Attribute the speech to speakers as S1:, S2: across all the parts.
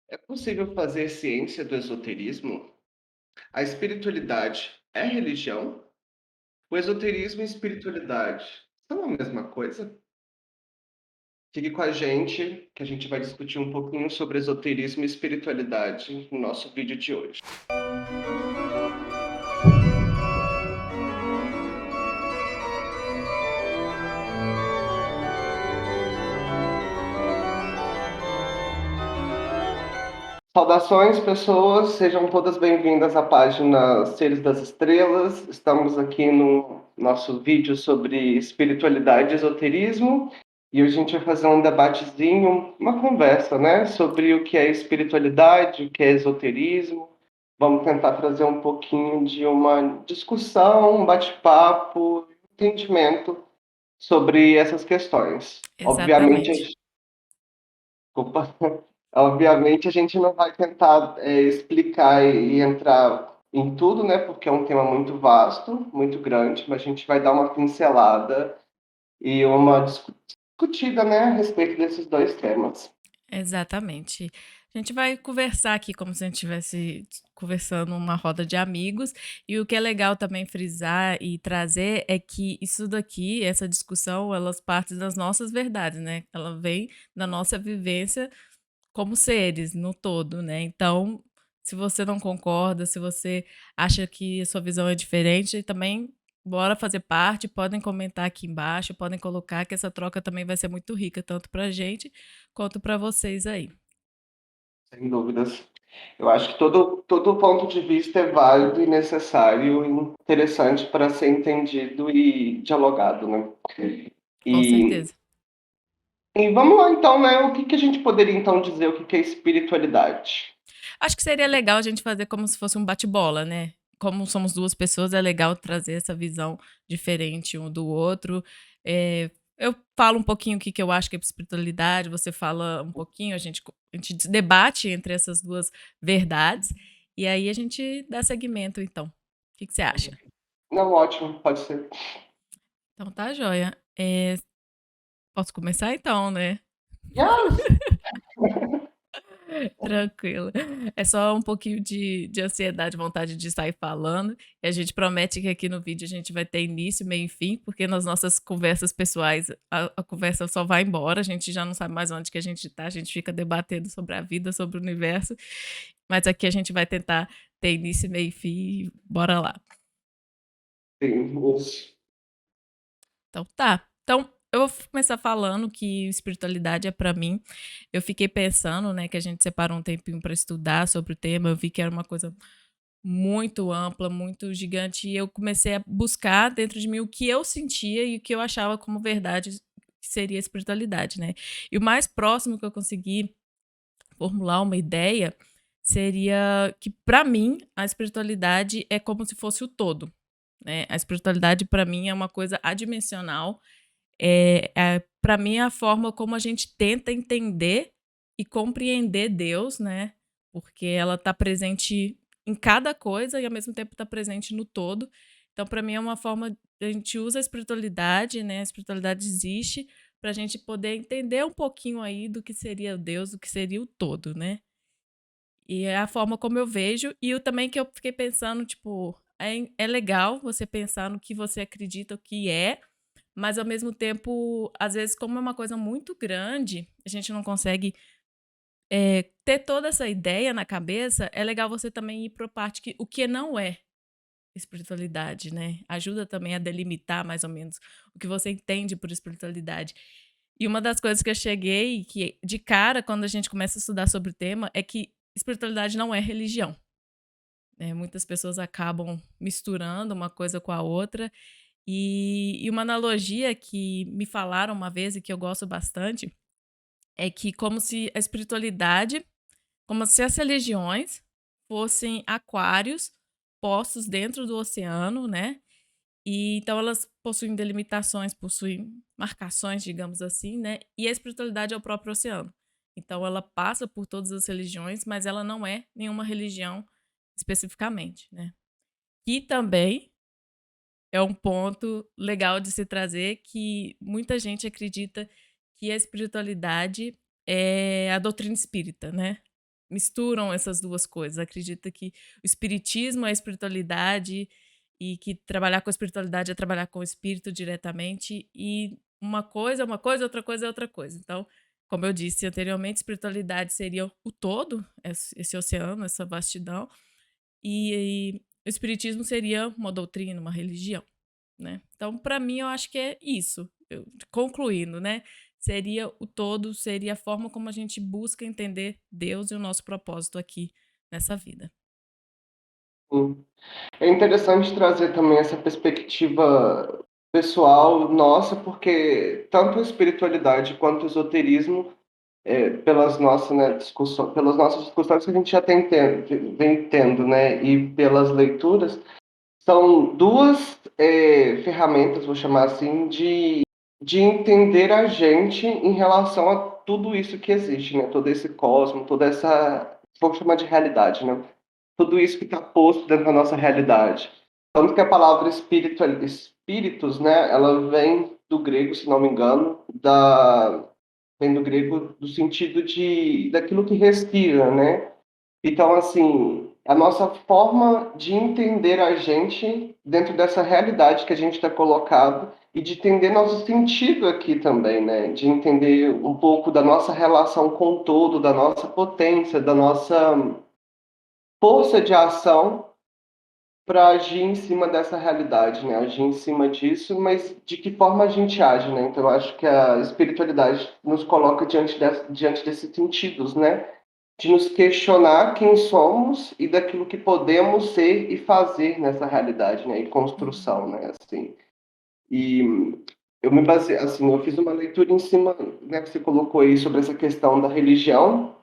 S1: É possível fazer ciência do esoterismo? A espiritualidade é religião? O esoterismo e espiritualidade são a mesma coisa? Fique com a gente, que a gente vai discutir um pouquinho sobre esoterismo e espiritualidade no nosso vídeo de hoje. Saudações, pessoas, sejam todas bem-vindas à página Seres das Estrelas. Estamos aqui no nosso vídeo sobre espiritualidade e esoterismo e hoje a gente vai fazer um debatezinho, uma conversa, né, sobre o que é espiritualidade, o que é esoterismo. Vamos tentar trazer um pouquinho de uma discussão, um bate-papo, entendimento sobre essas questões. Obviamente,
S2: Exatamente.
S1: opa, obviamente a gente não vai tentar explicar e entrar em tudo, né? Porque é um tema muito vasto, muito grande, mas a gente vai dar uma pincelada e uma discutida, né, a respeito desses dois temas.
S2: Exatamente. A gente vai conversar aqui como se a gente estivesse conversando numa roda de amigos, e o que é legal também frisar e trazer é que isso daqui, essa discussão, elas partem das nossas verdades, né? Ela vem da nossa vivência como seres no todo, né? Então, se você não concorda, se você acha que a sua visão é diferente, também bora fazer parte, podem comentar aqui embaixo, podem colocar que essa troca também vai ser muito rica, tanto pra gente quanto para vocês aí.
S1: Sem dúvidas. Eu acho que todo ponto de vista é válido e necessário e interessante para ser entendido e dialogado, né?
S2: Com
S1: E,
S2: certeza.
S1: e vamos lá então, né? O que que a gente poderia então dizer o que que é espiritualidade?
S2: Acho que seria legal a gente fazer como se fosse um bate-bola, né? Como somos duas pessoas, é legal trazer essa visão diferente um do outro. Eu falo um pouquinho o que eu acho que é espiritualidade, você fala um pouquinho, a gente debate entre essas duas verdades, e aí a gente dá seguimento, então. O que você acha?
S1: Não, ótimo, pode ser.
S2: Então tá joia. Posso começar então, né?
S1: Yes!
S2: Tranquilo. É só um pouquinho de ansiedade, vontade de sair falando. E a gente promete que aqui no vídeo a gente vai ter início, meio e fim, porque nas nossas conversas pessoais a conversa só vai embora, a gente já não sabe mais onde que a gente tá, a gente fica debatendo sobre a vida, sobre o universo. Mas aqui a gente vai tentar ter início, meio e fim. E bora lá.
S1: Sim, isso.
S2: Então tá. Então eu vou começar falando que espiritualidade é para mim. Eu fiquei pensando, né, que a gente separou um tempinho para estudar sobre o tema. Eu vi que era uma coisa muito ampla, muito gigante, e eu comecei a buscar dentro de mim o que eu sentia e o que eu achava como verdade que seria a espiritualidade, né. E o mais próximo que eu consegui formular uma ideia seria que, para mim, a espiritualidade é como se fosse o todo, né. A espiritualidade, para mim, é uma coisa adimensional, para mim, é a forma como a gente tenta entender e compreender Deus, né, porque ela está presente em cada coisa e, ao mesmo tempo, está presente no todo. Então, para mim, é uma forma a gente usa a espiritualidade, né, a espiritualidade existe para a gente poder entender um pouquinho aí do que seria Deus, do que seria o todo, né. E é a forma como eu vejo, e o também que eu fiquei pensando, tipo, é legal você pensar no que você acredita o que é, mas ao mesmo tempo, às vezes, como é uma coisa muito grande, a gente não consegue, ter toda essa ideia na cabeça, é legal você também ir para parte que o que não é espiritualidade, né. Ajuda também a delimitar mais ou menos o que você entende por espiritualidade. E uma das coisas que eu cheguei, que de cara, quando a gente começa a estudar sobre o tema, é que espiritualidade não é religião, né. Muitas pessoas acabam misturando uma coisa com a outra, e uma analogia que me falaram uma vez e que eu gosto bastante, é que como se a espiritualidade como se as religiões fossem aquários postos dentro do oceano, né, e então elas possuem delimitações, possuem marcações, digamos assim, né, e a espiritualidade é o próprio oceano. Então ela passa por todas as religiões, mas ela não é nenhuma religião especificamente, né. E também é um ponto legal de se trazer que muita gente acredita que a espiritualidade é a doutrina espírita, né. misturam essas duas coisas. Acredita que o espiritismo é a espiritualidade e que trabalhar com a espiritualidade é trabalhar com o espírito diretamente e uma coisa, outra coisa é outra coisa. Então, como eu disse anteriormente, espiritualidade seria o todo, esse oceano, essa vastidão, e o espiritismo seria uma doutrina, uma religião, né? Então, para mim, eu acho que é isso. Concluindo, né? Seria o todo, seria a forma como a gente busca entender Deus e o nosso propósito aqui nessa vida.
S1: Sim. É interessante trazer também essa perspectiva pessoal nossa, porque tanto a espiritualidade quanto o esoterismo, pelas nossas, né, pelas nossas discussões que a gente já vem tendo, né, e pelas leituras, são duas ferramentas, vou chamar assim, de entender a gente em relação a tudo isso que existe, né, todo esse cosmos, toda essa, vamos chamar de realidade, né? Tudo isso que está posto dentro da nossa realidade. Tanto que a palavra espíritos, né, ela vem do grego, se não me engano, vem do grego do sentido de daquilo que respira, né? Então, assim, a nossa forma de entender a gente dentro dessa realidade que a gente está colocado e de entender nosso sentido aqui também, né? De entender um pouco da nossa relação com o todo, da nossa potência, da nossa força de ação para agir em cima dessa realidade, né? Agir em cima disso, mas de que forma a gente age, né? Então, eu acho que a espiritualidade nos coloca diante desses sentidos, né? De nos questionar quem somos e daquilo que podemos ser e fazer nessa realidade, né? E
S2: Uhum.
S1: construção, né? Assim, e eu me basei, assim, eu fiz uma leitura em cima, né? Que você colocou aí sobre essa questão da religião.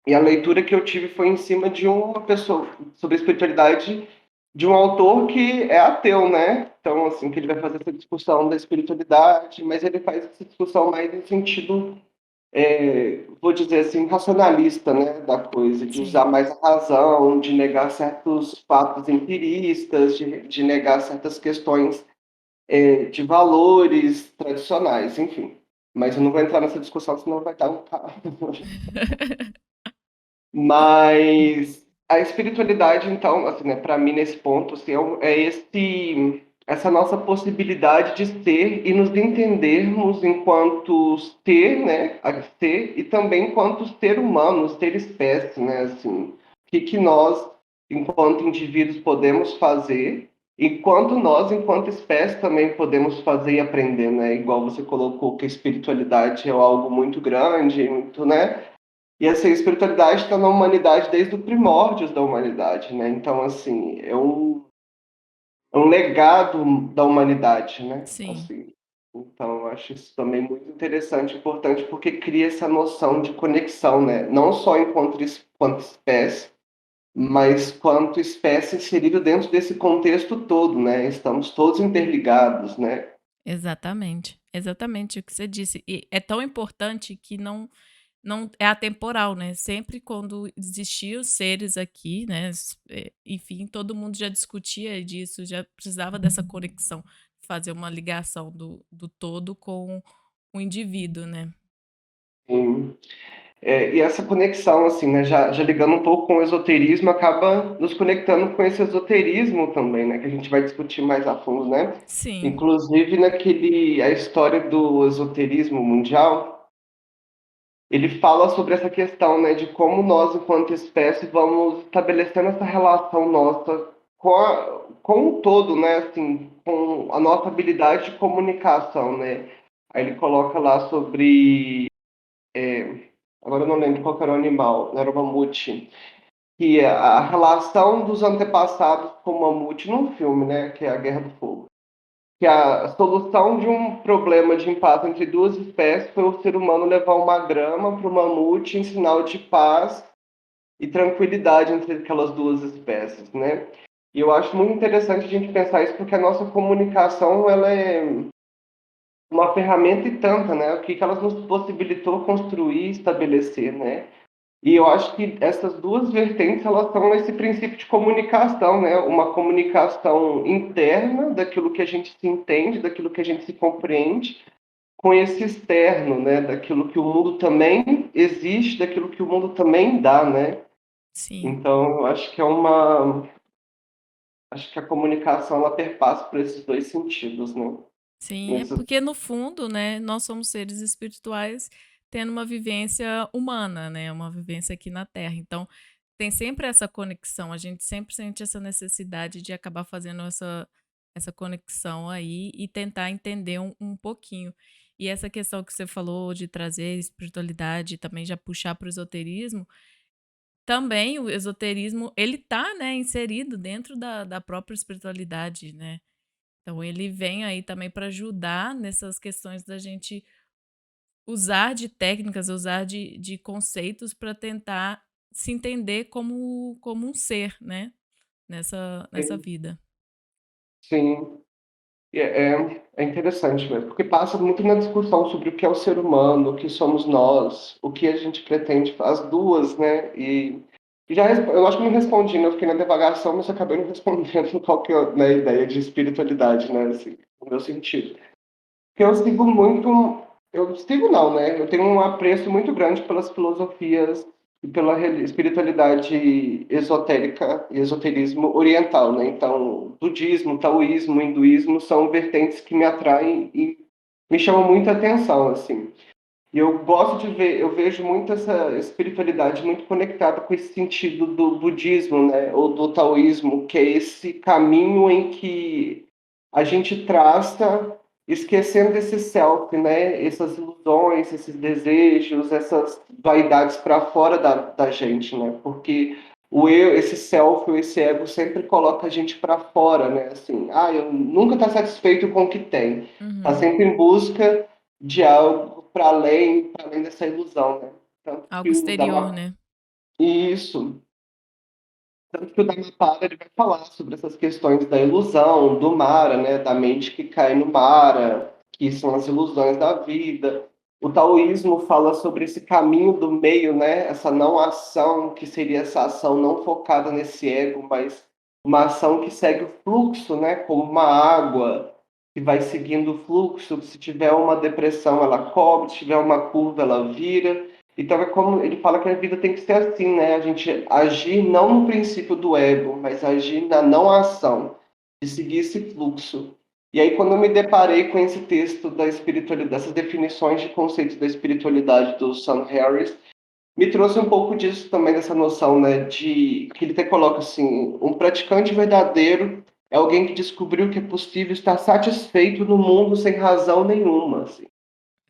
S1: E a leitura que eu tive foi em cima de uma pessoa, sobre a espiritualidade, de um autor que é ateu, né? Então, assim, que ele vai fazer essa discussão da espiritualidade, mas ele faz essa discussão mais em sentido, vou dizer assim, racionalista, né, da coisa, de usar
S2: Sim,
S1: mais a razão, de negar certos fatos empiristas, de negar certas questões, de valores tradicionais, enfim. Mas eu não vou entrar nessa discussão, senão vai dar um Mas a espiritualidade, então, assim, né, para mim nesse ponto, assim, essa nossa possibilidade de ser e nos entendermos enquanto ser, né, a ser e também enquanto ser humano, ser espécie, né, assim, o que nós, enquanto indivíduos, podemos fazer, enquanto nós, enquanto espécie, também podemos fazer e aprender, né, igual você colocou que a espiritualidade é algo muito grande, muito, né? E assim, a espiritualidade está na humanidade desde o primórdios da humanidade, né? Então, assim, é um legado da humanidade, né?
S2: sim.
S1: Assim, então, eu acho isso também muito interessante, importante, porque cria essa noção de conexão, né? Não só enquanto espécie, mas quanto espécie inserido dentro desse contexto todo, né? Estamos todos interligados, né?
S2: Exatamente, exatamente o que você disse. E é tão importante que não é atemporal, né, sempre quando existiam seres aqui, né, enfim, todo mundo já discutia disso, já precisava dessa conexão, fazer uma ligação do todo com o indivíduo, né.
S1: Sim. E essa conexão, assim, né, já ligando um pouco com o esoterismo, acaba nos conectando com esse esoterismo também, né, que a gente vai discutir mais a fundo, né?
S2: Sim,
S1: Inclusive, a história do esoterismo mundial, ele fala sobre essa questão, né, de como nós, enquanto espécie, vamos estabelecendo essa relação nossa com o todo, né, assim, com a nossa habilidade de comunicação, né? Aí ele coloca lá sobre agora eu não lembro qual que era o animal, não era o mamute, que é a relação dos antepassados com o mamute num filme, né, que é a Guerra do Fogo. Que a solução de um problema de impasse entre duas espécies foi o ser humano levar uma grama para o mamute em sinal de paz e tranquilidade entre aquelas duas espécies, né? E eu acho muito interessante a gente pensar isso porque a nossa comunicação ela é uma ferramenta e tanta, né? O que ela nos possibilitou construir e estabelecer, né? E eu acho que essas duas vertentes elas estão nesse princípio de comunicação, né? Uma comunicação interna daquilo que a gente se entende, daquilo que a gente se compreende, com esse externo, né, daquilo que o mundo também existe, daquilo que o mundo também dá, né?
S2: Sim.
S1: Então, eu acho que a comunicação ela perpassa por esses dois sentidos, né?
S2: Sim, é
S1: Nesses,
S2: porque no fundo, né, nós somos seres espirituais tendo uma vivência humana, né, uma vivência aqui na Terra. Então, tem sempre essa conexão, a gente sempre sente essa necessidade de acabar fazendo essa conexão aí e tentar entender um pouquinho. E essa questão que você falou de trazer espiritualidade e também já puxar para o esoterismo, também o esoterismo, ele tá, né, inserido dentro da própria espiritualidade, né? Então ele vem aí também para ajudar nessas questões da gente usar de técnicas, usar de conceitos para tentar se entender como um ser, né, nessa vida.
S1: sim, é interessante mesmo, porque passa muito na discussão sobre o que é o ser humano, o que somos nós, o que a gente pretende, as duas, né? E já, eu acho que não respondi, né? Eu fiquei na divagação, mas acabei não respondendo qual que é, né, a ideia de espiritualidade, né? Assim, no meu sentido. Porque eu sigo muito, eu sigo não, né? Eu tenho um apreço muito grande pelas filosofias e pela espiritualidade esotérica e esoterismo oriental, né? Então, budismo, taoísmo, hinduísmo são vertentes que me atraem e me chamam muita atenção, assim. E eu gosto de ver, eu vejo muito essa espiritualidade muito conectada com esse sentido do budismo, né? Ou do taoísmo, que é esse caminho em que a gente traça, esquecendo esse self, né? Essas ilusões, esses desejos, essas vaidades para fora da gente, né? Porque o eu, esse self, esse ego sempre coloca a gente para fora, né? Assim, eu nunca está satisfeito com o que tem, está
S2: Uhum.
S1: sempre em busca de algo para além dessa ilusão, né? Tanto
S2: Algo
S1: que o
S2: exterior,
S1: Dhamma,
S2: né.
S1: isso, tanto que o Dhammapada ele vai falar sobre essas questões da ilusão, do Mara, né, da mente que cai no Mara, que são as ilusões da vida. O taoísmo fala sobre esse caminho do meio, né, essa não ação, que seria essa ação não focada nesse ego, mas uma ação que segue o fluxo, né, como uma água que vai seguindo o fluxo. Se tiver uma depressão, ela cobre, se tiver uma curva, ela vira. Então é como ele fala que a vida tem que ser assim, né? A gente agir não no princípio do ego, mas agir na não ação, de seguir esse fluxo. E aí quando eu me deparei com esse texto da espiritualidade, dessas definições de conceitos da espiritualidade do Sam Harris, me trouxe um pouco disso também, dessa noção, né, de que ele até coloca assim, um praticante verdadeiro é alguém que descobriu que é possível estar satisfeito no mundo sem razão nenhuma, assim.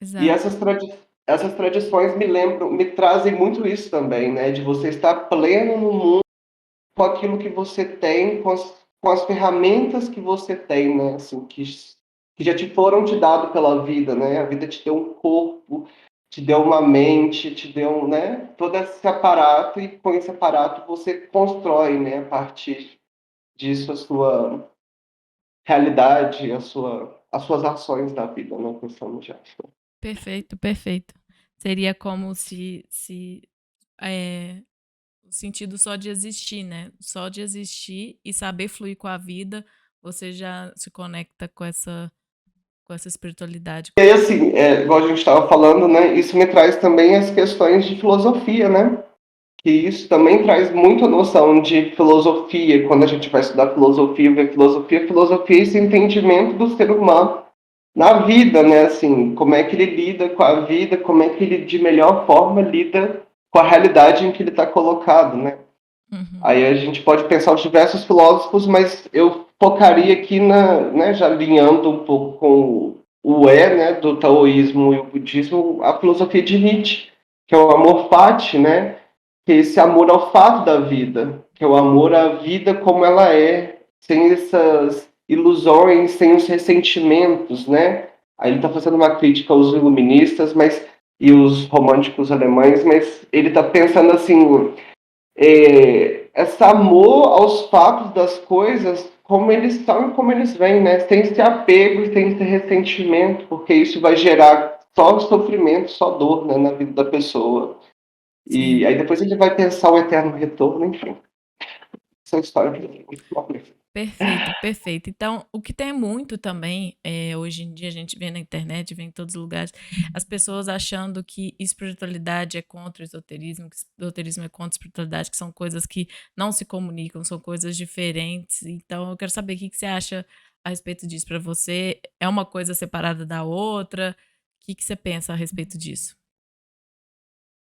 S1: E
S2: Exato.
S1: essas tradições me lembram, me trazem muito isso também, né? De você estar pleno no mundo com aquilo que você tem, com as ferramentas que você tem, né? Assim, que já te foram te dado pela vida, né? A vida te deu um corpo, te deu uma mente, te deu, né? Todo esse aparato e com esse aparato você constrói, né? A partir disso a sua realidade, as suas ações da vida, né? Pensando já.
S2: Perfeito, perfeito. Seria como se, eh, o sentido só de existir, né, só de existir e saber fluir com a vida, você já se conecta com essa espiritualidade.
S1: E aí, assim, igual a gente estava falando, né? Isso me traz também as questões de filosofia, né? Que isso também traz muita noção de filosofia, quando a gente vai estudar filosofia, ver filosofia, filosofia é esse entendimento do ser humano na vida, né? Assim, como é que ele lida com a vida, como é que ele de melhor forma lida com a realidade em que ele está colocado, né?
S2: Uhum.
S1: Aí a gente pode pensar os diversos filósofos, mas eu focaria aqui né, já alinhando um pouco com né, do taoísmo e o budismo, a filosofia de Nietzsche, que é o amor fati, né, que é esse amor ao fato da vida, que é o amor à vida como ela é, sem essas ilusões, sem os ressentimentos, né? Aí ele está fazendo uma crítica aos iluministas, e os românticos alemães, mas ele está pensando assim, esse amor aos fatos das coisas como eles são e como eles vêm, né? Sem esse apego e sem esse ressentimento, porque isso vai gerar só sofrimento, só dor, né, na vida da pessoa. E
S2: Sim.
S1: aí depois ele vai pensar o eterno retorno, enfim. Essa história é muito maluca.
S2: Perfeito, perfeito. Então, o que tem muito também, hoje em dia a gente vê na internet, vê em todos os lugares, as pessoas achando que espiritualidade é contra o esoterismo, que esoterismo é contra a espiritualidade, que são coisas que não se comunicam, são coisas diferentes. Então, eu quero saber o que você acha a respeito disso para você. É uma coisa separada da outra? O que você pensa a respeito disso?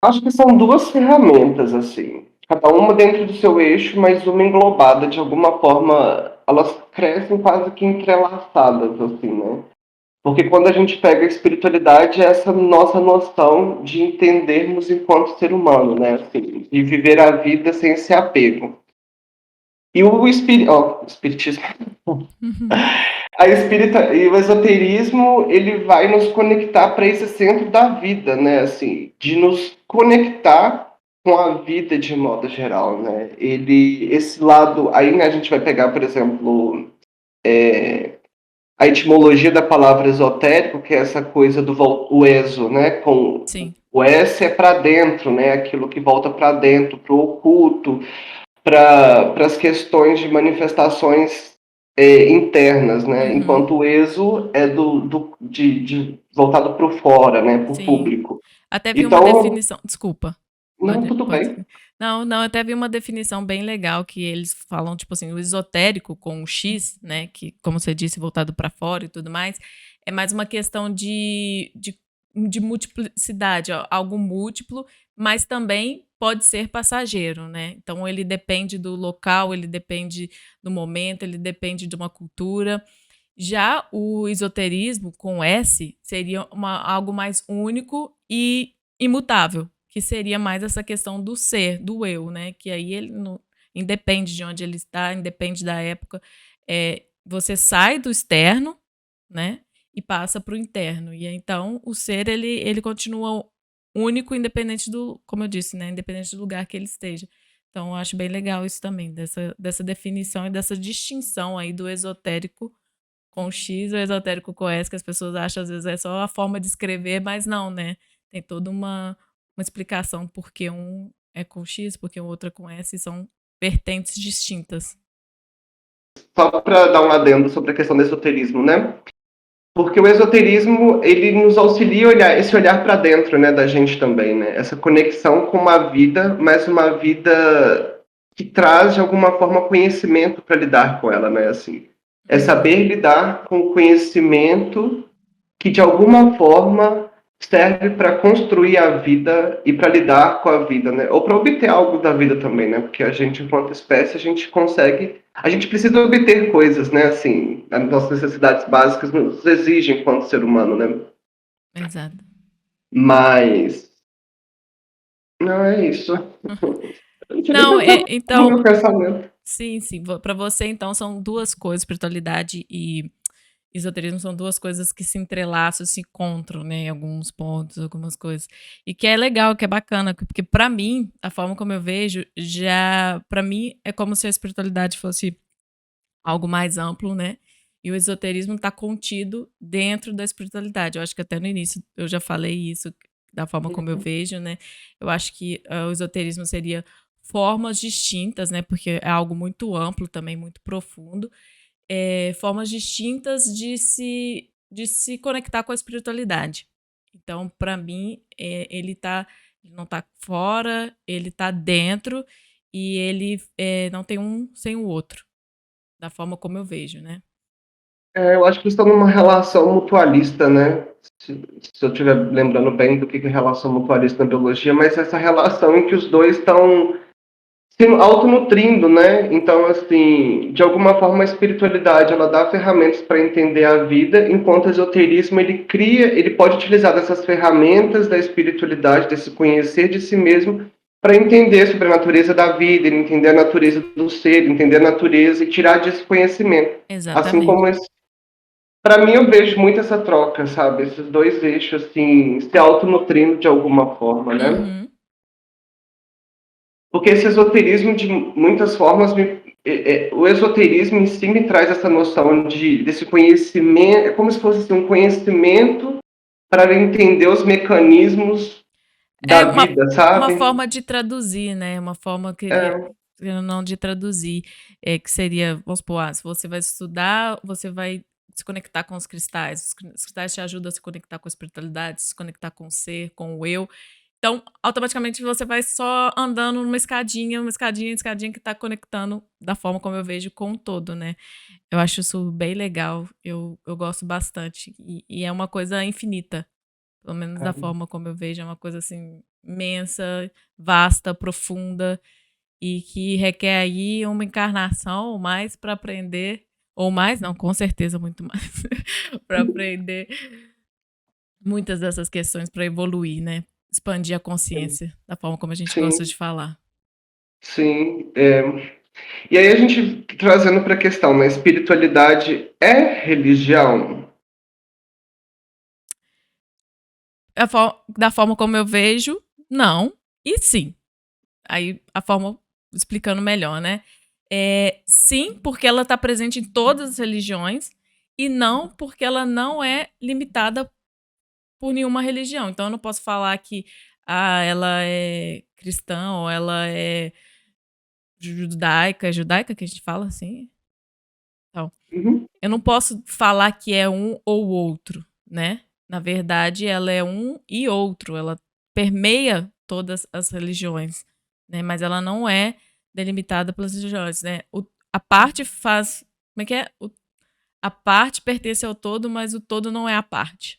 S1: Acho que são duas ferramentas, assim, cada uma dentro do seu eixo, mas uma englobada, de alguma forma, elas crescem quase que entrelaçadas, assim, né? Porque quando a gente pega a espiritualidade, é essa nossa noção de entendermos enquanto ser humano, né? Assim, de viver a vida sem esse apego. E o espiritismo, e o esoterismo, ele vai nos conectar para esse centro da vida, né? Assim, de nos conectar com a vida de modo geral, né? Esse lado, aí né, a gente vai pegar, por exemplo, a etimologia da palavra esotérico, que é essa coisa do o exo, né? Com
S2: Sim.
S1: o S é para dentro, né? Aquilo que volta para dentro, para o oculto, para as questões de manifestações internas, né?
S2: Uhum.
S1: Enquanto o exo é voltado para o fora, né? Para o
S2: Sim.
S1: público.
S2: Até vi uma
S1: Então,
S2: definição. Desculpa.
S1: não, tudo
S2: Pode.
S1: bem.
S2: Não, não, até vi uma definição bem legal que eles falam, tipo assim, o esotérico com o X, né, que, como você disse, voltado para fora e tudo mais, é mais uma questão de multiplicidade, ó, algo múltiplo, mas também pode ser passageiro, né? Então ele depende do local, ele depende do momento, ele depende de uma cultura. Já o esoterismo com S seria algo mais único e imutável, que seria mais essa questão do ser, do eu, né? Que aí ele não independe de onde ele está, independe da época. Você sai do externo, né? E passa para o interno. E então o ser ele continua único, independente do, como eu disse, né? Independente do lugar que ele esteja. Então eu acho bem legal isso também, dessa definição e dessa distinção aí do esotérico com X, o esotérico com S, que as pessoas acham às vezes é só a forma de escrever, mas não, né? Tem toda uma explicação porque um é com X, porque o outro é com S, e são vertentes distintas.
S1: Só para dar um adendo sobre a questão do esoterismo, né? Porque o esoterismo, ele nos auxilia a olhar, esse olhar para dentro, né, da gente também, né? Essa conexão com uma vida, mas uma vida que traz de alguma forma conhecimento para lidar com ela, né, assim. É
S2: Uhum.
S1: saber lidar com o conhecimento que de alguma forma serve para construir a vida e para lidar com a vida, né? Ou para obter algo da vida também, né? Porque a gente, enquanto espécie, a gente precisa obter coisas, né? Assim, as nossas necessidades básicas nos exigem enquanto ser humano, né?
S2: Exato.
S1: Mas não é isso. Eu não tinha nem
S2: Não,
S1: pensado no
S2: então,
S1: meu pensamento.
S2: sim, sim. Para você, então, são duas coisas, espiritualidade e esoterismo são duas coisas que se entrelaçam, se encontram, né, em alguns pontos, algumas coisas. E que é legal, que é bacana, porque para mim, a forma como eu vejo, já para mim é como se a espiritualidade fosse algo mais amplo, né? E o esoterismo está contido dentro da espiritualidade. Eu acho que até no início eu já falei isso da forma como eu vejo, né? Eu acho que o esoterismo seria formas distintas, né? Porque é algo muito amplo também, muito profundo, formas distintas de se conectar com a espiritualidade. Então, para mim, ele não tá fora, ele tá dentro e ele não tem um sem o outro, da forma como eu vejo, né?
S1: Eu acho que eles estão numa relação mutualista, né? Se eu estiver lembrando bem do que é relação mutualista na biologia, mas essa relação em que os dois estão se autonutrindo, né? Então, assim, de alguma forma a espiritualidade ela dá ferramentas para entender a vida, enquanto o esoterismo ele pode utilizar dessas ferramentas da espiritualidade, desse conhecer de si mesmo, para entender sobre a natureza da vida, entender a natureza do ser, entender a natureza e tirar desse conhecimento. Assim
S2: Exatamente.
S1: como para mim eu vejo muito essa troca, sabe? Esses dois eixos assim se autonutrindo de alguma forma, né?
S2: Uhum.
S1: Porque esse esoterismo, de muitas formas, o esoterismo em si me traz essa noção desse conhecimento, é como se fosse assim, um conhecimento para entender os mecanismos
S2: É
S1: da vida,
S2: uma
S1: sabe?
S2: forma de traduzir, né? Uma forma, eu queria. não de traduzir, que seria, vamos supor, se você vai estudar, você vai se conectar com os cristais. Os cristais te ajudam a se conectar com a espiritualidade, se conectar com o ser, com o eu. Então, automaticamente você vai só andando numa escadinha, escadinha que tá conectando da forma como eu vejo com o todo, né? Eu acho isso bem legal, eu gosto bastante. E é uma coisa infinita, pelo menos da forma como eu vejo, é uma coisa assim, imensa, vasta, profunda, e que requer aí uma encarnação ou mais para aprender, ou mais, não, com certeza muito mais, para aprender muitas dessas questões, para evoluir, né? Expandir a consciência, da forma como a gente gosta
S1: Sim,
S2: de falar.
S1: sim. E aí a gente trazendo para a questão, né? Espiritualidade é religião?
S2: Da forma como eu vejo, não, e sim. Aí a forma explicando melhor, né? Sim, porque ela está presente em todas as religiões, e não porque ela não é limitada por nenhuma religião. Então eu não posso falar que ela é cristã ou ela é judaica. É judaica que a gente fala assim? Então,
S1: Uhum.
S2: eu não posso falar que é um ou outro, né? Na verdade, ela é um e outro. Ela permeia todas as religiões, né? Mas ela não é delimitada pelas religiões, né? A parte faz. Como é que é? A parte pertence ao todo, mas o todo não é a parte.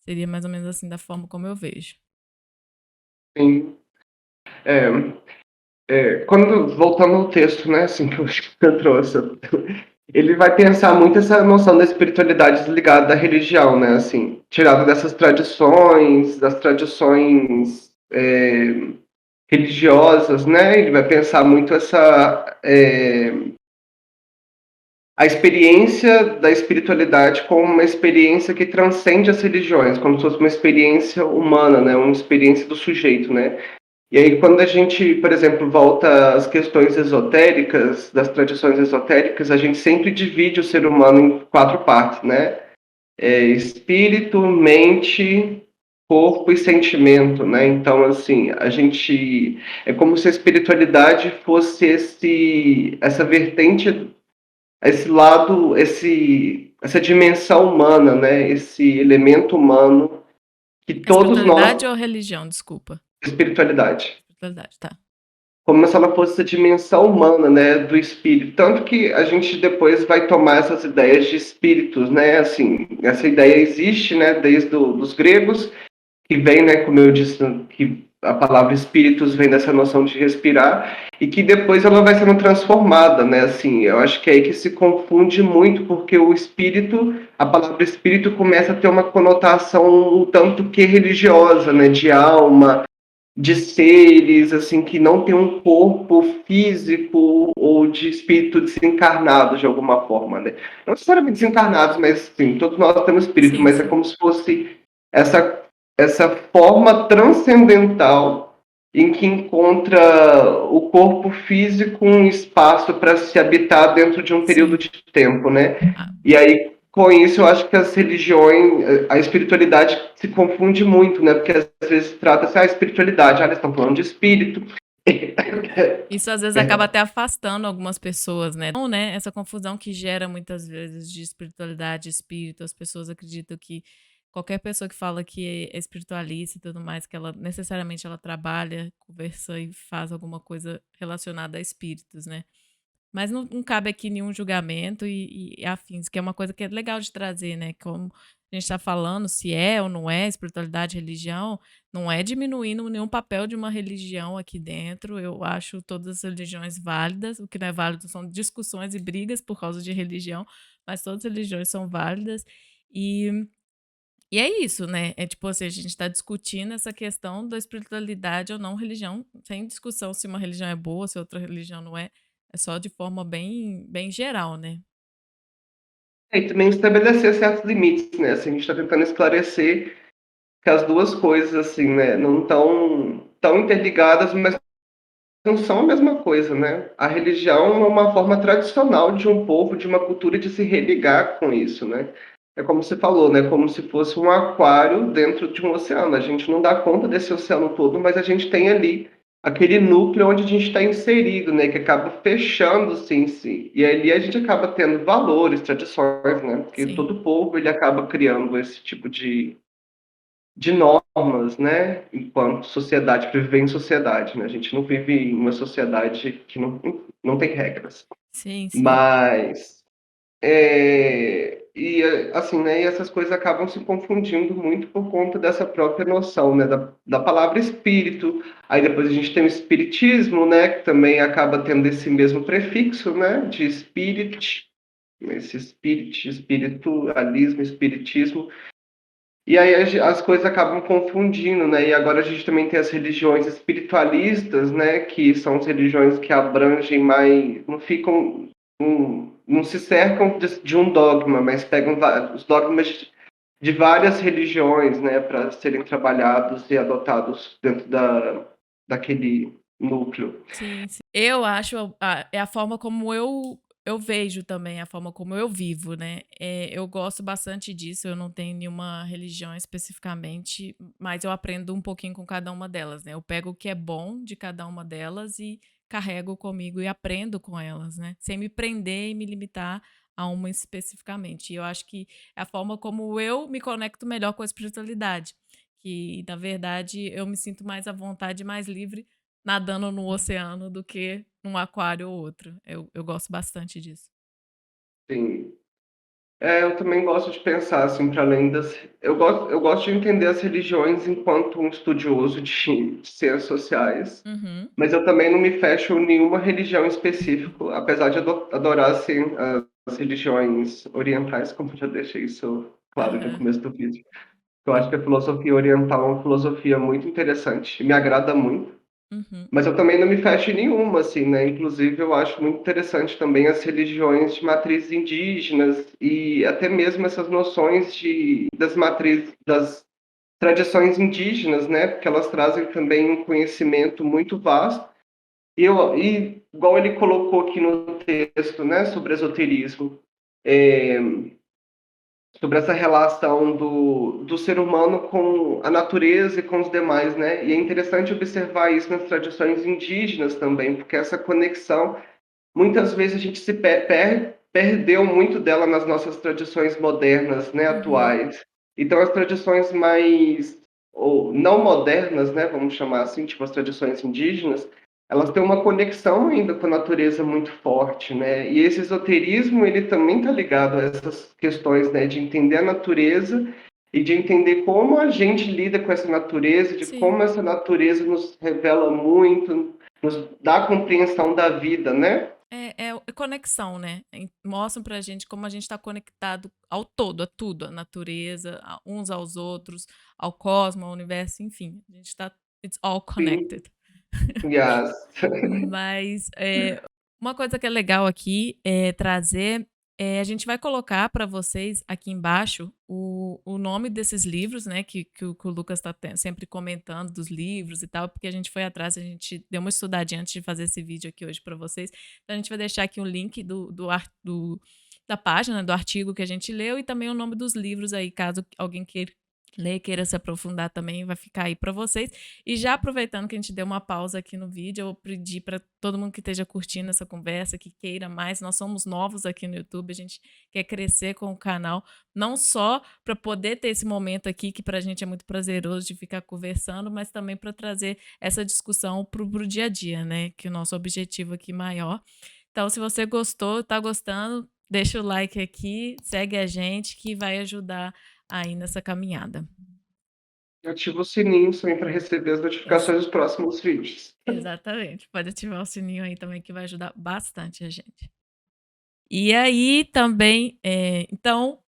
S2: Seria mais ou menos assim da forma como eu vejo.
S1: Sim. É, quando voltando ao texto, né, assim que eu acho que eu trouxe, ele vai pensar muito essa noção da espiritualidade desligada da religião, né, assim, tirada dessas tradições, das tradições religiosas, né, ele vai pensar muito a experiência da espiritualidade como uma experiência que transcende as religiões, como se fosse uma experiência humana, né, uma experiência do sujeito, né. E aí, quando a gente, por exemplo, volta às questões esotéricas, das tradições esotéricas, a gente sempre divide o ser humano em quatro partes, né? Espírito, mente, corpo e sentimento, né? Então, assim, a gente é como se a espiritualidade fosse essa vertente, esse lado, essa dimensão humana, né? Esse elemento humano que todos
S2: Espiritualidade
S1: nós,
S2: ou religião? Desculpa.
S1: espiritualidade,
S2: Espiritualidade, tá.
S1: como se ela fosse essa dimensão humana, né, do espírito. Tanto que a gente depois vai tomar essas ideias de espíritos, né, assim, essa ideia existe, né, desde os gregos, que vem, né, como eu disse, que a palavra espíritos vem dessa noção de respirar, e que depois ela vai sendo transformada, né, assim, eu acho que é aí que se confunde muito, porque o espírito, a palavra espírito começa a ter uma conotação um tanto que religiosa, né, de alma, de seres assim que não tem um corpo físico ou de espírito desencarnado de alguma forma, né? Não necessariamente desencarnados, mas sim, todos nós temos espírito,
S2: Sim,
S1: mas é
S2: sim.
S1: como se fosse essa forma transcendental em que encontra o corpo físico um espaço para se habitar dentro de um período
S2: Sim.
S1: de tempo, né?
S2: Ah,
S1: E aí, com isso, eu acho que as religiões, a espiritualidade se confunde muito, né? Porque às vezes trata-se a espiritualidade, eles estão falando de espírito.
S2: isso às vezes acaba
S1: Perdão.
S2: até afastando algumas pessoas, né? Então, né, essa confusão que gera muitas vezes de espiritualidade e espírito, as pessoas acreditam que qualquer pessoa que fala que é espiritualista e tudo mais, que ela necessariamente ela trabalha, conversa e faz alguma coisa relacionada a espíritos, né? Mas não cabe aqui nenhum julgamento e afins, que é uma coisa que é legal de trazer, né? Como a gente está falando, se é ou não é espiritualidade, religião, não é diminuindo nenhum papel de uma religião aqui dentro. Eu acho todas as religiões válidas. O que não é válido são discussões e brigas por causa de religião, mas todas as religiões são válidas. E, e é isso, né? É tipo assim, a gente está discutindo essa questão da espiritualidade ou não religião, sem discussão se uma religião é boa, se outra religião não é. É só de forma bem geral, né.
S1: E também estabelecer certos limites, né? Assim, a gente está tentando esclarecer que as duas coisas, assim, né, não estão tão interligadas, mas não são a mesma coisa, né? A religião é uma forma tradicional de um povo, de uma cultura de se religar com isso, né? É como você falou, né? Como se fosse um aquário dentro de um oceano. A gente não dá conta desse oceano todo, mas a gente tem ali aquele núcleo onde a gente está inserido, né? Que acaba fechando-se em si. E ali a gente acaba tendo valores, tradições, né? Porque
S2: Sim,
S1: todo povo ele acaba criando esse tipo de normas, né? Enquanto sociedade, para viver em sociedade, né? A gente não vive em uma sociedade que não tem regras.
S2: sim, sim.
S1: Mas assim, né, e essas coisas acabam se confundindo muito por conta dessa própria noção, né, da palavra espírito. Aí depois a gente tem o espiritismo, né, que também acaba tendo esse mesmo prefixo, né, de spirit, esse spirit, espiritualismo, espiritismo. E aí as coisas acabam confundindo, né? E agora a gente também tem as religiões espiritualistas, né? Que são as religiões que abrangem mais, não ficam, não se cercam de um dogma, mas pegam os dogmas de várias religiões, né? Para serem trabalhados e adotados dentro daquele núcleo.
S2: Sim, sim. Eu acho é a forma como eu vejo também, a forma como eu vivo, né. Eu gosto bastante disso, eu não tenho nenhuma religião especificamente, mas eu aprendo um pouquinho com cada uma delas, né. Eu pego o que é bom de cada uma delas e carrego comigo e aprendo com elas, né, sem me prender e me limitar a uma especificamente. E eu acho que é a forma como eu me conecto melhor com a espiritualidade, que na verdade eu me sinto mais à vontade e mais livre nadando no oceano do que num aquário ou outro. Eu gosto bastante disso.
S1: Sim. Eu também gosto de pensar assim para além das. Eu gosto de entender as religiões enquanto um estudioso de ciências sociais,
S2: Uhum.
S1: mas eu também não me fecho em nenhuma religião específica, apesar de adorar assim, as religiões orientais, como eu já deixei isso claro no
S2: Aham.
S1: começo do vídeo. Eu acho que a filosofia oriental é uma filosofia muito interessante, me agrada muito.
S2: Uhum.
S1: Mas eu também não me fecho em nenhuma, assim, né? Inclusive, eu acho muito interessante também as religiões de matrizes indígenas e até mesmo essas noções das tradições indígenas, né? Porque elas trazem também um conhecimento muito vasto. E igual ele colocou aqui no texto, né, sobre esoterismo, é, sobre essa relação do ser humano com a natureza e com os demais, né? E é interessante observar isso nas tradições indígenas também, porque essa conexão, muitas vezes a gente se perdeu muito dela nas nossas tradições modernas, né,
S2: Uhum.
S1: atuais. Então as tradições mais ou não modernas, né, vamos chamar assim, tipo as tradições indígenas, elas têm uma conexão ainda com a natureza muito forte, né? E esse esoterismo, ele também está ligado a essas questões, né, de entender a natureza e de entender como a gente lida com essa natureza, de
S2: Sim.
S1: como essa natureza nos revela muito, nos dá a compreensão da vida, né?
S2: É conexão, né. Mostram pra gente como a gente tá conectado ao todo, a tudo, à natureza, a uns aos outros, ao cosmos, ao universo, enfim, a gente tá it's all
S1: Sim,
S2: connected.
S1: yes.
S2: Mas, uma coisa que é legal aqui, trazer, a gente vai colocar para vocês aqui embaixo o nome desses livros, né, que o Lucas está sempre comentando dos livros e tal, porque a gente foi atrás, a gente deu uma estudadinha antes de fazer esse vídeo aqui hoje para vocês. Então a gente vai deixar aqui o link da página, do artigo que a gente leu e também o nome dos livros aí, caso alguém queira ler, queira se aprofundar também, vai ficar aí para vocês. E já aproveitando que a gente deu uma pausa aqui no vídeo, eu vou pedir para todo mundo que esteja curtindo essa conversa, que queira mais, nós somos novos aqui no YouTube, a gente quer crescer com o canal, não só para poder ter esse momento aqui, que para a gente é muito prazeroso de ficar conversando, mas também para trazer essa discussão para o dia a dia, né? Que é o nosso objetivo aqui maior. Então, se você gostou, está gostando, deixa o like aqui, segue a gente, que vai ajudar aí nessa caminhada.
S1: Ativa o sininho também para receber as
S2: Ex-
S1: notificações dos próximos vídeos.
S2: Exatamente. Pode ativar o sininho aí também que vai ajudar bastante a gente. E aí também, então,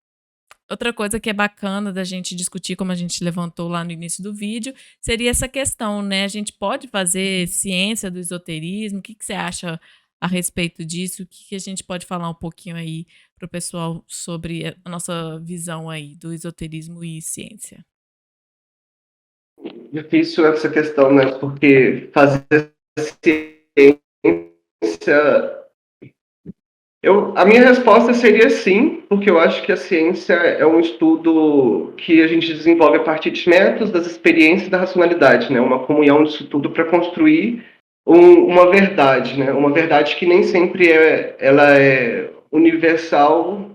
S2: outra coisa que é bacana da gente discutir, como a gente levantou lá no início do vídeo, seria essa questão, né? A gente pode fazer ciência do esoterismo? O que que você acha a respeito disso? O que que a gente pode falar um pouquinho aí para o pessoal sobre a nossa visão aí do esoterismo e ciência?
S1: Difícil essa questão, né? Porque fazer ciência A minha resposta seria sim, porque eu acho que a ciência é um estudo que a gente desenvolve a partir de métodos, das experiências e da racionalidade, né? Uma comunhão disso tudo para construir uma verdade, né? Uma verdade que nem sempre ela é universal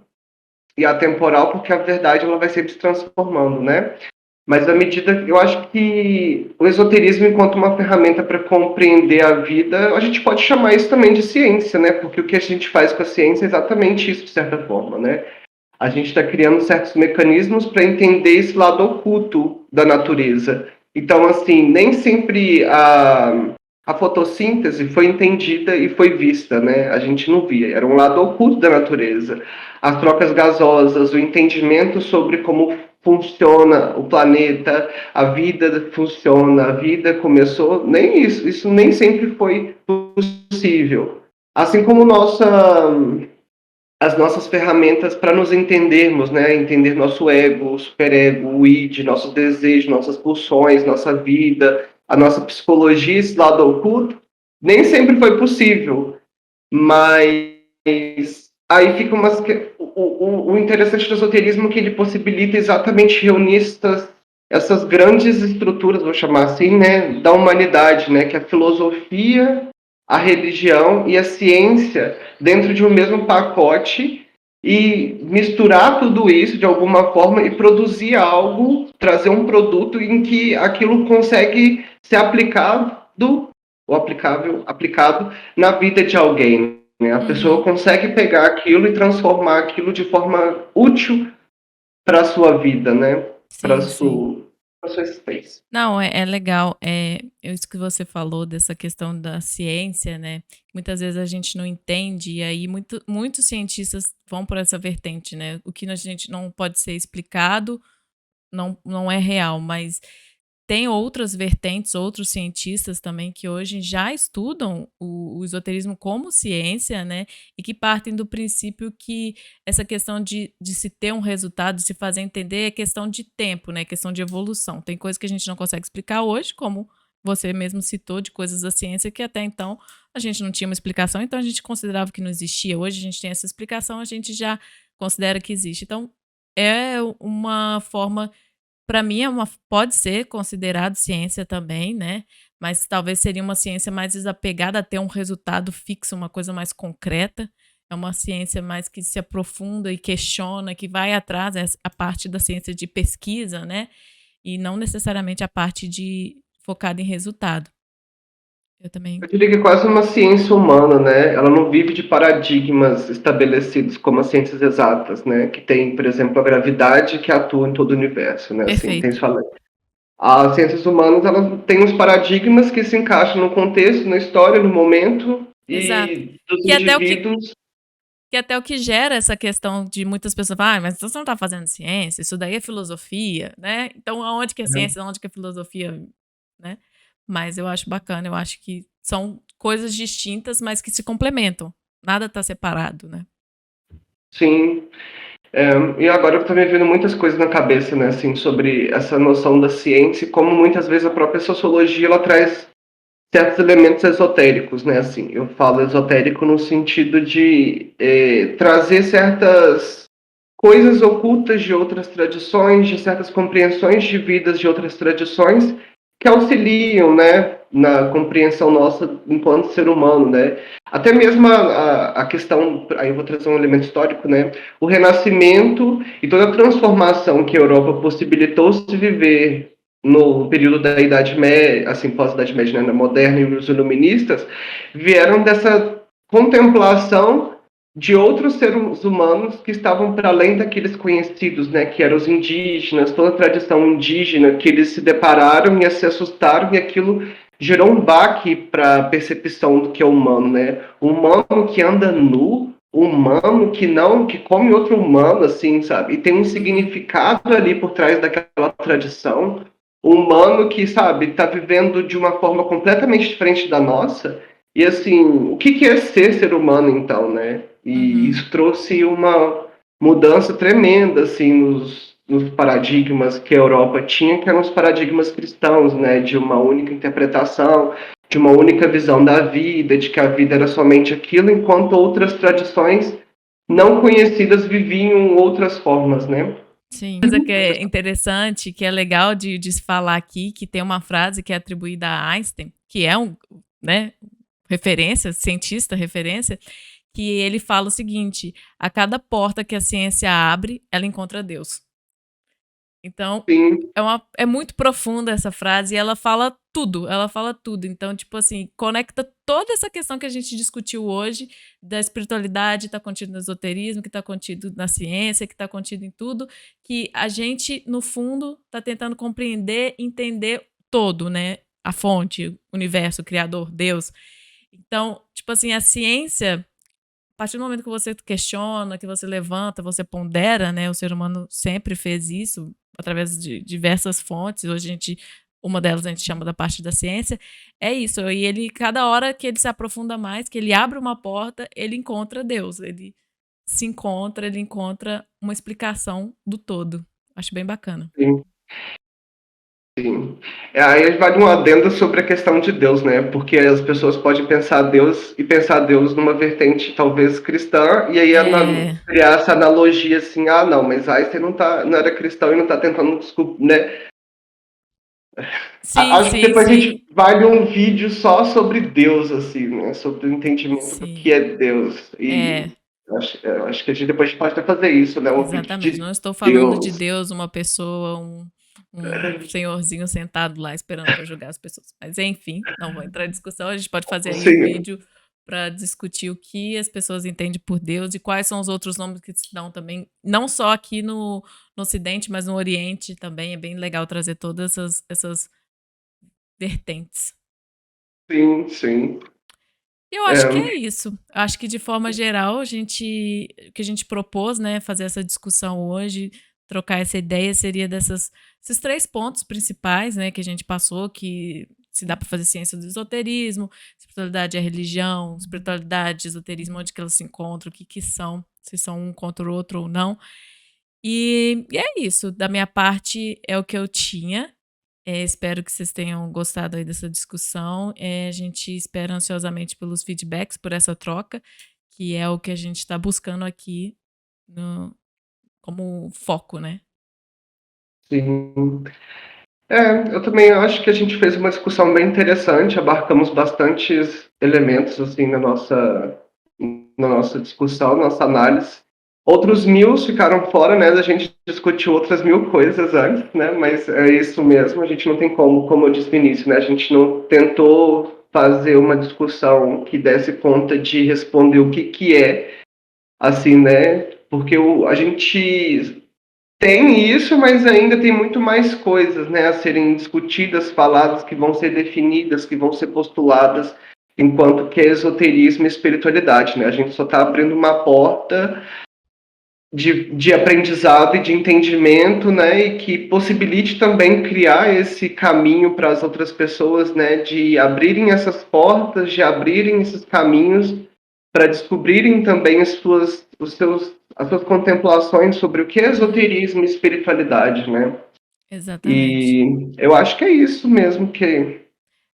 S1: e atemporal, porque a verdade ela vai sempre se transformando, né? Mas à medida, eu acho que o esoterismo, enquanto uma ferramenta para compreender a vida, a gente pode chamar isso também de ciência, né? Porque o que a gente faz com a ciência é exatamente isso, de certa forma, né? A gente está criando certos mecanismos para entender esse lado oculto da natureza. Então, assim, nem sempre a fotossíntese foi entendida e foi vista, né? A gente não via, era um lado oculto da natureza. As trocas gasosas, o entendimento sobre como funciona o planeta, a vida funciona, a vida começou, nem isso nem sempre foi possível. Assim como as nossas ferramentas para nos entendermos, né? Entender nosso ego, o superego, o id, nossos desejos, nossas pulsões, nossa vida, a nossa psicologia, esse lado oculto, nem sempre foi possível. Mas aí fica umas. O interessante do esoterismo é que ele possibilita exatamente reunir essas grandes estruturas, vou chamar assim, né, da humanidade, né, que é a filosofia, a religião e a ciência dentro de um mesmo pacote e misturar tudo isso de alguma forma e produzir algo, trazer um produto em que aquilo consegue ser aplicado ou aplicado na vida de alguém, né? A pessoa
S2: Uhum.
S1: consegue pegar aquilo e transformar aquilo de forma útil para a sua vida, né? Para a
S2: Sim, sim.
S1: sua existência.
S2: Não, é legal, isso que você falou dessa questão da ciência, né, muitas vezes a gente não entende e aí muitos cientistas vão por essa vertente, né, o que a gente não pode ser explicado não é real, mas tem outras vertentes, outros cientistas também que hoje já estudam o esoterismo como ciência, né, e que partem do princípio que essa questão de se ter um resultado, de se fazer entender, é questão de tempo, né, questão de evolução. Tem coisas que a gente não consegue explicar hoje, como você mesmo citou, de coisas da ciência que até então a gente não tinha uma explicação, então a gente considerava que não existia. Hoje a gente tem essa explicação, a gente já considera que existe. Então, é uma forma para mim pode ser considerado ciência também, né, mas talvez seria uma ciência mais desapegada a ter um resultado fixo, uma coisa mais concreta. É uma ciência mais que se aprofunda e questiona, que vai atrás, a parte da ciência de pesquisa, né, e não necessariamente a parte de focada em resultado. Eu também
S1: Eu diria que é quase uma ciência humana, né? Ela não vive de paradigmas estabelecidos como as ciências exatas, né? Que tem, por exemplo, a gravidade que atua em todo o universo, né? Assim, tem
S2: perfeito.
S1: isso falando. As ciências humanas, elas têm uns paradigmas que se encaixam no contexto, na história, no momento
S2: Exato.
S1: e dos
S2: Que até o que
S1: indivíduos.
S2: Que até o que gera essa questão de muitas pessoas falar: "Mas então você não está fazendo ciência, isso daí é filosofia", né. Então aonde que é
S1: Né?
S2: ciência, aonde que é filosofia, né. Mas eu acho bacana, eu acho que são coisas distintas, mas que se complementam. Nada está separado, né.
S1: Sim. E agora eu estou me vendo muitas coisas na cabeça, né, assim, sobre essa noção da ciência e como muitas vezes a própria sociologia ela traz certos elementos esotéricos, né, assim. Eu falo esotérico no sentido de trazer certas coisas ocultas de outras tradições, de certas compreensões de vidas de outras tradições que auxiliam, né, na compreensão nossa enquanto ser humano, né? Até mesmo a questão, aí eu vou trazer um elemento histórico, né? O Renascimento e toda a transformação que a Europa possibilitou se viver no período da Idade Média, assim, pós-Idade Média, né, na moderna e os iluministas, vieram dessa contemplação de outros seres humanos que estavam para além daqueles conhecidos, né, que eram os indígenas, toda a tradição indígena, que eles se depararam e se assustaram, e aquilo gerou um baque para a percepção do que é humano, né? O humano que anda nu, o humano que não, que come outro humano, assim, sabe? E tem um
S2: Uhum.
S1: significado ali por trás daquela tradição. O humano que, sabe, está vivendo de uma forma completamente diferente da nossa. E assim, o que é ser humano então, né? E
S2: Uhum.
S1: isso trouxe uma mudança tremenda assim nos paradigmas que a Europa tinha, que eram os paradigmas cristãos, né, de uma única interpretação. de uma única visão da vida, de que a vida era somente aquilo, enquanto outras tradições não conhecidas viviam outras formas, né?
S2: Sim. Coisa que é interessante, que é legal de se falar aqui, que tem uma frase que é atribuída a Einstein, que é né, referência, cientista referência, que ele fala o seguinte: a cada porta que a ciência abre, ela encontra Deus. Então,
S1: Sim,
S2: é muito profunda essa frase e ela fala tudo, ela fala tudo. Então, tipo assim, conecta toda essa questão que a gente discutiu hoje, da espiritualidade, está contido no esoterismo, que está contido na ciência, que está contido em tudo, que a gente, no fundo, está tentando compreender, entender todo, né? A fonte, o universo, o criador, Deus. Então, tipo assim, a ciência, a partir do momento que você questiona, que você levanta, você pondera, né? O ser humano sempre fez isso através de diversas fontes. Hoje uma delas a gente chama da parte da ciência. É isso. E ele, cada hora que ele se aprofunda mais, que ele abre uma porta, ele encontra Deus. Ele se encontra, ele encontra uma explicação do todo. Acho bem bacana.
S1: sim, sim. Aí vale um adendo sobre a questão de Deus, né? Porque as pessoas podem pensar Deus e pensar Deus numa vertente talvez cristã, e aí
S2: É,
S1: criar essa analogia assim, ah, não, mas Einstein não era cristão e não está tentando desculpa, né?
S2: sim,
S1: Acho que
S2: sim,
S1: depois a
S2: sim,
S1: gente vale um vídeo só sobre Deus, assim, né? Sobre o entendimento do que
S2: sim.
S1: é Deus. E
S2: É,
S1: acho que a gente depois pode até fazer isso, né? Um vídeo
S2: exatamente.
S1: de
S2: Não estou falando de
S1: Deus.
S2: Deus, uma pessoa, um senhorzinho sentado lá esperando para julgar as pessoas. Mas enfim, não vou entrar em discussão. A gente pode fazer aí um
S1: Assim,
S2: vídeo para discutir o que as pessoas entendem por Deus e quais são os outros nomes que se dão também, não só aqui no Ocidente, mas no Oriente também. É bem legal trazer todas essas vertentes.
S1: sim, sim.
S2: Eu acho que é isso. Acho que de forma geral, o que a gente propôs, né, fazer essa discussão hoje, trocar essa ideia, seria esses três pontos principais, né, que a gente passou, que se dá para fazer ciência do esoterismo, espiritualidade é religião, espiritualidade, esoterismo, onde que elas se encontram, o que que são, se são um contra o outro ou não. E é isso. Da minha parte, é o que eu tinha. Espero que vocês tenham gostado aí dessa discussão. A gente espera ansiosamente pelos feedbacks, por essa troca, que é o que a gente está buscando aqui como foco, né?
S1: Sim. Eu também acho que a gente fez uma discussão bem interessante, abarcamos bastantes elementos assim na nossa discussão, nossa análise. Outros mil ficaram fora, né? A gente discutiu outras mil coisas antes, né? Mas é isso mesmo, a gente não tem como eu disse no início, né? A gente não tentou fazer uma discussão que desse conta de responder o que é, assim, né? Porque a gente tem isso, mas ainda tem muito mais coisas, né, a serem discutidas, faladas, que vão ser definidas, que vão ser postuladas, enquanto que é esoterismo e espiritualidade, né? A gente só está abrindo uma porta de aprendizado e de entendimento, né, e que possibilite também criar esse caminho para as outras pessoas, né, de abrirem essas portas, de abrirem esses caminhos para descobrirem também as suas contemplações sobre o que é esoterismo e espiritualidade, né?
S2: Exatamente.
S1: E eu acho que é isso mesmo que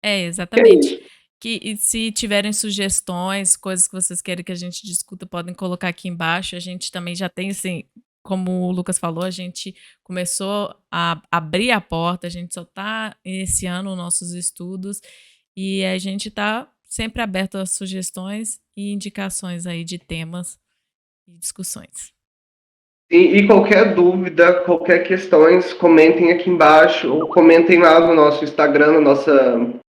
S1: é
S2: Exatamente.
S1: isso.
S2: E se tiverem sugestões, coisas que vocês querem que a gente discuta, podem colocar aqui embaixo. A gente também já tem, assim, como o Lucas falou, a gente começou a abrir a porta, a gente só está iniciando os nossos estudos e a gente está sempre aberto a sugestões e indicações aí de temas e discussões.
S1: E qualquer dúvida, qualquer questões, comentem aqui embaixo ou comentem lá no nosso Instagram, na nossa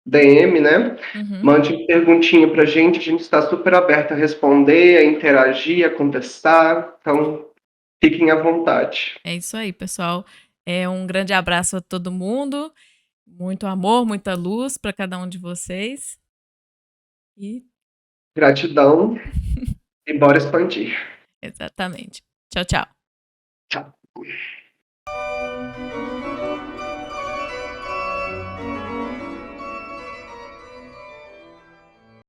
S1: DM, né?
S2: Uhum.
S1: Mande perguntinha pra gente, a gente está super aberto a responder, a interagir, a contestar, então fiquem à vontade.
S2: É isso aí, pessoal. Um grande abraço a todo mundo. Muito amor, muita luz para cada um de vocês. E
S1: Gratidão e bora expandir.
S2: exatamente. Tchau, tchau.
S1: Tchau.